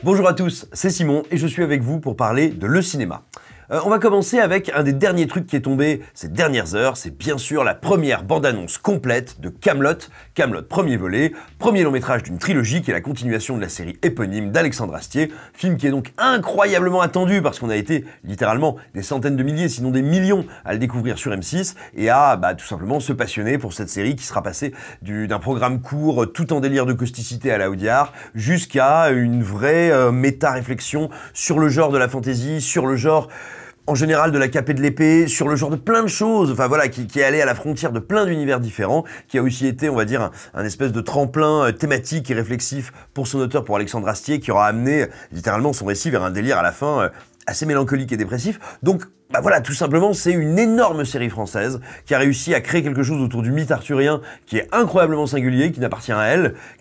Bonjour à tous, c'est Simon et je suis avec vous pour parler de le cinéma. On va commencer avec un des derniers trucs qui est tombé ces dernières heures, c'est bien sûr la première bande-annonce complète de Kaamelott. Kaamelott, premier volet, premier long métrage d'une trilogie qui est la continuation de la série éponyme d'Alexandre Astier, film qui est donc incroyablement attendu parce qu'on a été littéralement des centaines de milliers, sinon des millions à le découvrir sur M6 et à tout simplement se passionner pour cette série qui sera passée d'un programme court tout en délire de causticité à la Audiard jusqu'à une vraie méta-réflexion sur le genre de la fantasy, sur le genre en général de la cape et de l'épée, sur le genre de plein de choses, enfin voilà, qui est allé à la frontière de plein d'univers différents, qui a aussi été, on va dire, un espèce de tremplin thématique et réflexif pour son auteur, pour Alexandre Astier, qui aura amené littéralement son récit vers un délire à la fin assez mélancolique et dépressif. Donc voilà, tout simplement, c'est une énorme série française qui a réussi à créer quelque chose autour du mythe arthurien qui est incroyablement singulier, qui n'appartient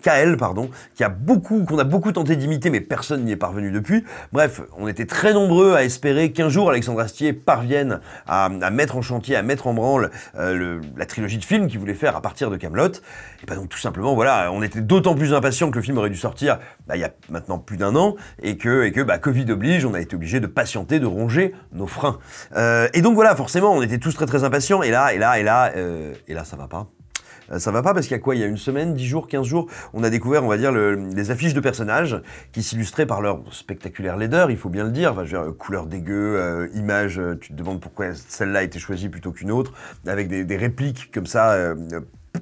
qu'à elle, qu'on a beaucoup tenté d'imiter, mais personne n'y est parvenu depuis. Bref, on était très nombreux à espérer qu'un jour Alexandre Astier parvienne à mettre en chantier, à mettre en branle la trilogie de films qu'il voulait faire à partir de Kaamelott. Et donc tout simplement, voilà, on était d'autant plus impatients que le film aurait dû sortir il y a maintenant plus d'un an, et que Covid oblige, on a été obligé de patienter, de ronger nos freins. Et donc voilà, forcément, on était tous très impatients, et là, ça va pas. Ça va pas parce qu'il y a quoi? Il y a une semaine, 10 jours, 15 jours, on a découvert, on va dire, les affiches de personnages qui s'illustraient par leur spectaculaire laideur, il faut bien le dire. Enfin, je veux dire, couleur dégueu, images, tu te demandes pourquoi celle-là a été choisie plutôt qu'une autre, avec des répliques comme ça,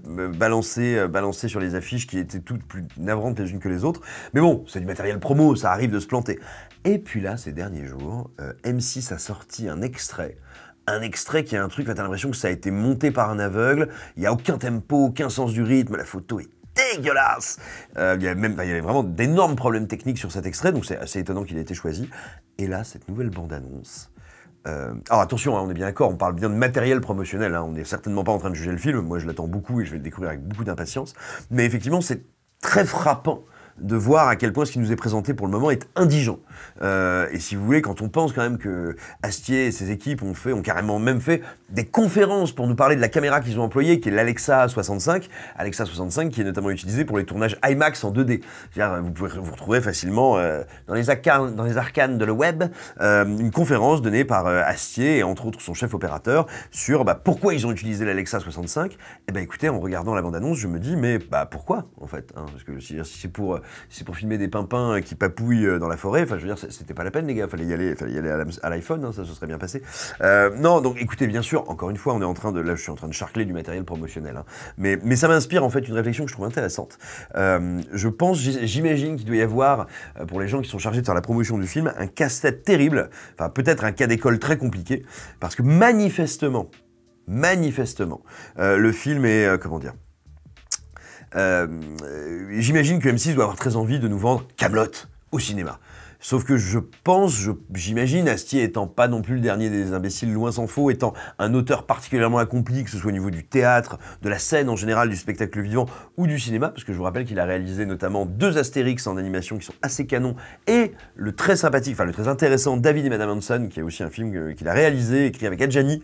balancées sur les affiches qui étaient toutes plus navrantes les unes que les autres. Mais bon, c'est du matériel promo, ça arrive de se planter. Et puis là, ces derniers jours, M6 a sorti un extrait qui est un truc, t'as l'impression que ça a été monté par un aveugle, il n'y a aucun tempo, aucun sens du rythme, la photo est dégueulasse. Il y avait vraiment d'énormes problèmes techniques sur cet extrait, donc c'est assez étonnant qu'il ait été choisi. Et là, cette nouvelle bande-annonce... alors attention, on est bien d'accord, on parle bien de matériel promotionnel, on n'est certainement pas en train de juger le film, moi je l'attends beaucoup et je vais le découvrir avec beaucoup d'impatience, mais effectivement c'est très frappant de voir à quel point ce qui nous est présenté pour le moment est indigent. Et si vous voulez, quand on pense quand même que Astier et ses équipes ont carrément même fait des conférences pour nous parler de la caméra qu'ils ont employée, qui est l'Alexa 65, Alexa 65 qui est notamment utilisée pour les tournages IMAX en 2D. C'est-à-dire, vous pouvez vous retrouver facilement dans les arcanes de le web, une conférence donnée par Astier et entre autres son chef opérateur sur pourquoi ils ont utilisé l'Alexa 65. Et écoutez, en regardant la bande-annonce, je me dis mais pourquoi en fait, parce que si c'est pour filmer des pimpins qui papouillent dans la forêt, enfin je veux dire, c'était pas la peine les gars, fallait y aller à l'iPhone, ça se serait bien passé. Non, donc écoutez, bien sûr, encore une fois, là je suis en train de charcler du matériel promotionnel, mais ça m'inspire en fait une réflexion que je trouve intéressante. J'imagine qu'il doit y avoir, pour les gens qui sont chargés de faire la promotion du film, un casse-tête terrible, enfin peut-être un cas d'école très compliqué, parce que manifestement, le film est, comment dire, j'imagine que M6 doit avoir très envie de nous vendre Kaamelott au cinéma. Sauf que j'imagine, Astier étant pas non plus le dernier des imbéciles, loin s'en faut, étant un auteur particulièrement accompli, que ce soit au niveau du théâtre, de la scène en général, du spectacle vivant ou du cinéma, parce que je vous rappelle qu'il a réalisé notamment 2 Astérix en animation qui sont assez canons, et le très intéressant David et Madame Hanson, qui est aussi un film qu'il a réalisé, écrit avec Adjani,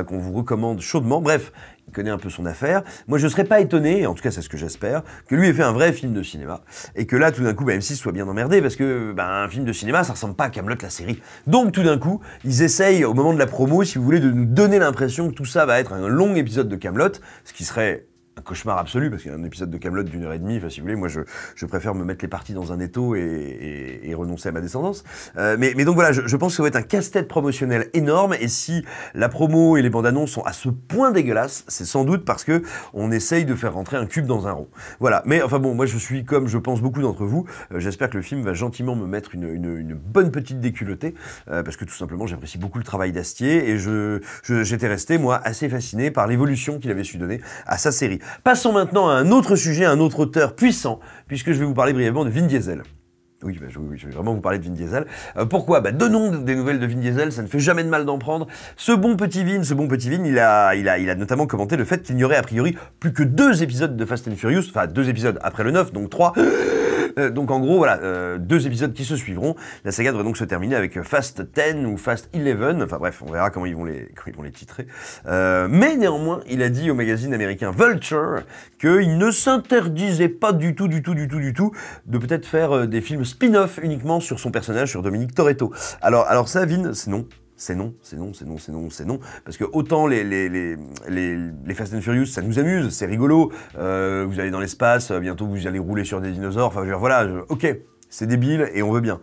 qu'on vous recommande chaudement. Bref, il connaît un peu son affaire. Moi, je ne serais pas étonné, en tout cas c'est ce que j'espère, que lui ait fait un vrai film de cinéma, et que là, tout d'un coup, M6 soit bien emmerdé, parce que un film de cinéma, ça ressemble pas à Kaamelott, la série. Donc, tout d'un coup, ils essayent, au moment de la promo, si vous voulez, de nous donner l'impression que tout ça va être un long épisode de Kaamelott, ce qui serait un cauchemar absolu, parce qu'il y a un épisode de Kaamelott d'1h30, enfin si vous voulez, moi je préfère me mettre les parties dans un étau et renoncer à ma descendance. Mais donc voilà, je pense que ça va être un casse-tête promotionnel énorme, et si la promo et les bandes annonces sont à ce point dégueulasses, c'est sans doute parce que on essaye de faire rentrer un cube dans un rond. Voilà, mais enfin bon, moi je suis comme je pense beaucoup d'entre vous, j'espère que le film va gentiment me mettre une bonne petite déculottée, parce que tout simplement j'apprécie beaucoup le travail d'Astier, et j'étais resté, moi, assez fasciné par l'évolution qu'il avait su donner à sa série. Passons maintenant à un autre sujet, un autre auteur puissant, puisque je vais vous parler brièvement de Vin Diesel. Oui, je vais vraiment vous parler de Vin Diesel. Pourquoi ? Donnons des nouvelles de Vin Diesel, ça ne fait jamais de mal d'en prendre. Ce bon petit Vin, il a notamment commenté le fait qu'il n'y aurait a priori plus que 2 épisodes de Fast and Furious, enfin 2 épisodes après le 9, donc 3. Donc en gros, voilà, 2 épisodes qui se suivront. La saga devrait donc se terminer avec Fast 10 ou Fast 11. Enfin bref, on verra comment ils vont les titrer. Mais néanmoins, il a dit au magazine américain Vulture qu'il ne s'interdisait pas du tout de peut-être faire des films spin-off uniquement sur son personnage, sur Dominique Toretto. Alors ça, Vin, c'est non. C'est non. Parce que autant les Fast and Furious, ça nous amuse, c'est rigolo. Vous allez dans l'espace, bientôt vous allez rouler sur des dinosaures. Enfin, je veux dire, voilà, ok, c'est débile et on veut bien.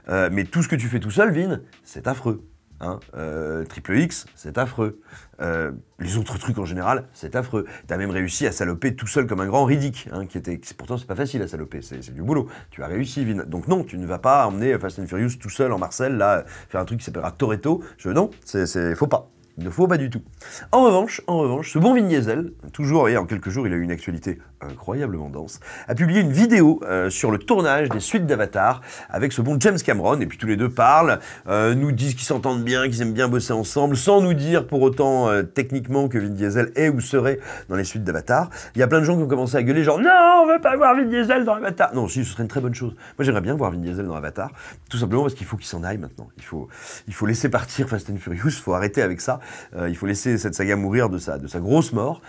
Mais tout ce que tu fais tout seul, Vin, c'est affreux. Hein, Triple X, c'est affreux. Les autres trucs en général, c'est affreux. T'as même réussi à saloper tout seul comme un grand Riddick, hein, pourtant c'est pas facile à saloper, c'est du boulot. Tu as réussi, Vin. Donc non, tu ne vas pas emmener Fast and Furious tout seul en Marcel, là, faire un truc qui s'appellera Toretto. Non, faut pas. Il ne faut pas du tout. En revanche, ce bon Vin Diesel, toujours, et en quelques jours, il a eu une actualité incroyablement dense, a publié une vidéo sur le tournage des suites d'Avatar avec ce bon James Cameron, et puis tous les deux parlent, nous disent qu'ils s'entendent bien, qu'ils aiment bien bosser ensemble, sans nous dire pour autant techniquement que Vin Diesel est ou serait dans les suites d'Avatar. Il y a plein de gens qui ont commencé à gueuler genre « Non, on veut pas voir Vin Diesel dans Avatar !» Non, si, ce serait une très bonne chose. Moi, j'aimerais bien voir Vin Diesel dans Avatar, tout simplement parce qu'il faut qu'il s'en aille maintenant. Il faut laisser partir Fast and Furious, il faut arrêter avec ça. Il faut laisser cette saga mourir de sa grosse mort.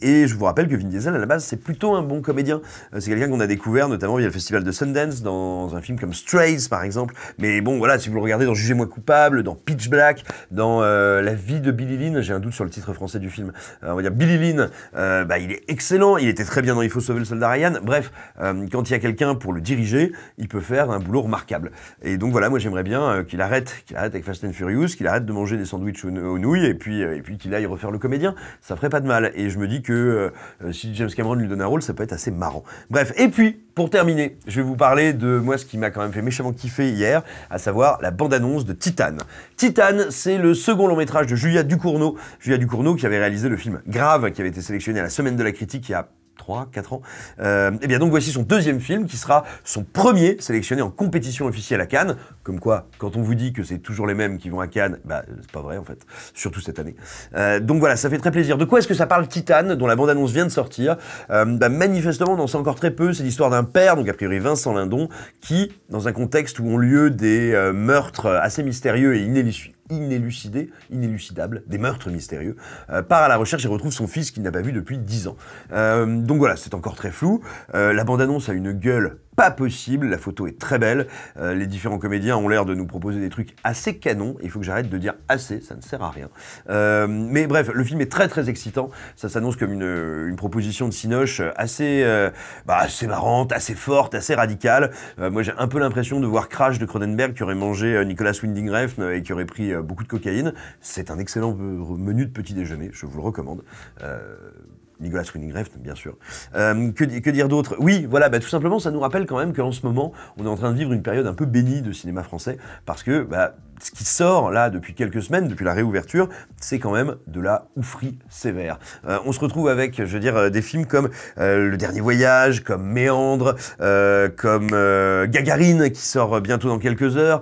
Et je vous rappelle que Vin Diesel, à la base, c'est plutôt un bon comédien. C'est quelqu'un qu'on a découvert, notamment via le festival de Sundance, dans un film comme Strays, par exemple. Mais bon, voilà, si vous le regardez dans Jugez-moi coupable, dans Pitch Black, dans La vie de Billy Lynn, j'ai un doute sur le titre français du film. On va dire Billy Lynn, il est excellent. Il était très bien dans Il faut sauver le soldat Ryan. Bref, quand il y a quelqu'un pour le diriger, il peut faire un boulot remarquable. Et donc voilà, moi j'aimerais bien qu'il arrête avec Fast and Furious, qu'il arrête de manger des sandwichs aux nouilles, et puis qu'il aille refaire le comédien, ça ferait pas de mal. Et je me dis que si James Cameron lui donne un rôle, ça peut être assez marrant. Bref, et puis, pour terminer, je vais vous parler de moi ce qui m'a quand même fait méchamment kiffer hier, à savoir la bande-annonce de Titane. Titane, c'est le second long métrage de Julia Ducournau. Julia Ducournau qui avait réalisé le film Grave, qui avait été sélectionné à la Semaine de la Critique il y a 3-4 ans. Et bien donc voici son deuxième film qui sera son premier sélectionné en compétition officielle à Cannes. Comme quoi, quand on vous dit que c'est toujours les mêmes qui vont à Cannes, c'est pas vrai en fait, surtout cette année. Donc voilà, ça fait très plaisir. De quoi est-ce que ça parle Titane, dont la bande-annonce vient de sortir? Manifestement, on en sait encore très peu. C'est l'histoire d'un père, donc a priori Vincent Lindon, qui, dans un contexte où ont lieu des meurtres assez mystérieux et inélucidables, des meurtres mystérieux, part à la recherche et retrouve son fils qu'il n'a pas vu depuis 10 ans. Donc voilà, c'est encore très flou. La bande-annonce a une gueule pas possible, la photo est très belle, les différents comédiens ont l'air de nous proposer des trucs assez canons, il faut que j'arrête de dire assez, ça ne sert à rien. Mais bref, le film est très très excitant, ça s'annonce comme une proposition de Cinoche assez marrante, assez forte, assez radicale. Moi j'ai un peu l'impression de voir Crash de Cronenberg qui aurait mangé Nicolas Winding Refn et qui aurait pris beaucoup de cocaïne. C'est un excellent menu de petit déjeuner, je vous le recommande. Nicolas Winding Refn, bien sûr. Que dire d'autre? Oui, voilà, tout simplement, ça nous rappelle quand même qu'en ce moment, on est en train de vivre une période un peu bénie de cinéma français, parce que ce qui sort là depuis quelques semaines, depuis la réouverture, c'est quand même de la oufrie sévère. On se retrouve avec, je veux dire, des films comme Le Dernier Voyage, comme Méandre, comme Gagarine qui sort bientôt dans quelques heures,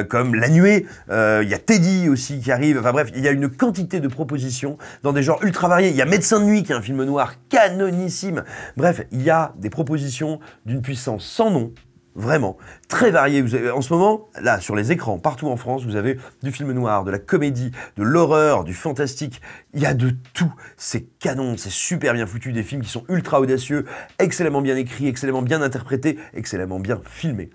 comme La Nuée, il y a Teddy aussi qui arrive, enfin bref, il y a une quantité de propositions dans des genres ultra variés. Il y a Médecin de nuit qui est un film noir canonissime. Bref, il y a des propositions d'une puissance sans nom, vraiment, très varié. Vous avez, en ce moment, là, sur les écrans, partout en France, vous avez du film noir, de la comédie, de l'horreur, du fantastique. Il y a de tout. C'est canon, c'est super bien foutu. Des films qui sont ultra audacieux, excellemment bien écrits, excellemment bien interprétés, excellemment bien filmés.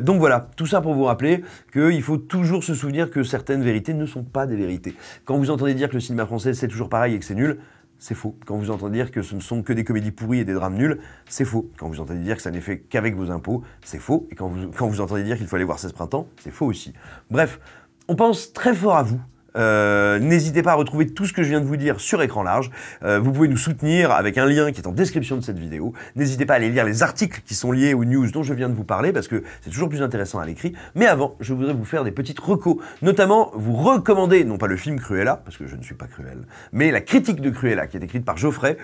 Donc voilà, tout ça pour vous rappeler qu'il faut toujours se souvenir que certaines vérités ne sont pas des vérités. Quand vous entendez dire que le cinéma français, c'est toujours pareil et que c'est nul, c'est faux. Quand vous entendez dire que ce ne sont que des comédies pourries et des drames nuls, c'est faux. Quand vous entendez dire que ça n'est fait qu'avec vos impôts, c'est faux. Et quand vous entendez dire qu'il faut aller voir 16 printemps, c'est faux aussi. Bref, on pense très fort à vous. N'hésitez pas à retrouver tout ce que je viens de vous dire sur écran large. Vous pouvez nous soutenir avec un lien qui est en description de cette vidéo. N'hésitez pas à aller lire les articles qui sont liés aux news dont je viens de vous parler parce que c'est toujours plus intéressant à l'écrit. Mais avant, je voudrais vous faire des petites recos. Notamment, vous recommander, non pas le film Cruella, parce que je ne suis pas cruel, mais la critique de Cruella qui est écrite par Geoffrey,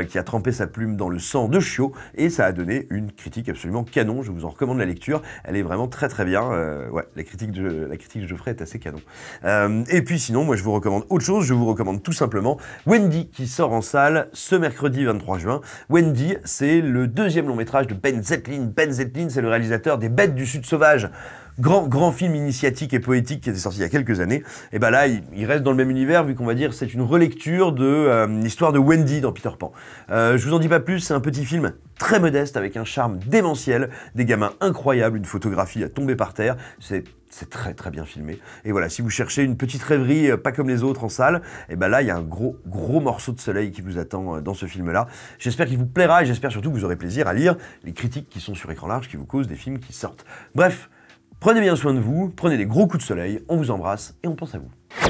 qui a trempé sa plume dans le sang de Chiot, et ça a donné une critique absolument canon. Je vous en recommande la lecture. Elle est vraiment très très bien. Ouais, la critique de Geoffrey est assez canon. Et puis sinon, moi je vous recommande autre chose, je vous recommande tout simplement Wendy qui sort en salle ce mercredi 23 juin. Wendy, c'est le deuxième long métrage de Ben Zetlin. Ben Zetlin, c'est le réalisateur des Bêtes du Sud sauvage. Grand film initiatique et poétique qui était sorti il y a quelques années. Et ben là, il reste dans le même univers vu qu'on va dire c'est une relecture de l'histoire de Wendy dans Peter Pan. Je vous en dis pas plus, c'est un petit film très modeste avec un charme démentiel, des gamins incroyables, une photographie à tomber par terre. C'est très bien filmé. Et voilà, si vous cherchez une petite rêverie pas comme les autres en salle, et ben là, il y a un gros morceau de soleil qui vous attend dans ce film-là. J'espère qu'il vous plaira et j'espère surtout que vous aurez plaisir à lire les critiques qui sont sur écran large qui vous causent des films qui sortent. Bref, prenez bien soin de vous, prenez des gros coups de soleil, on vous embrasse et on pense à vous.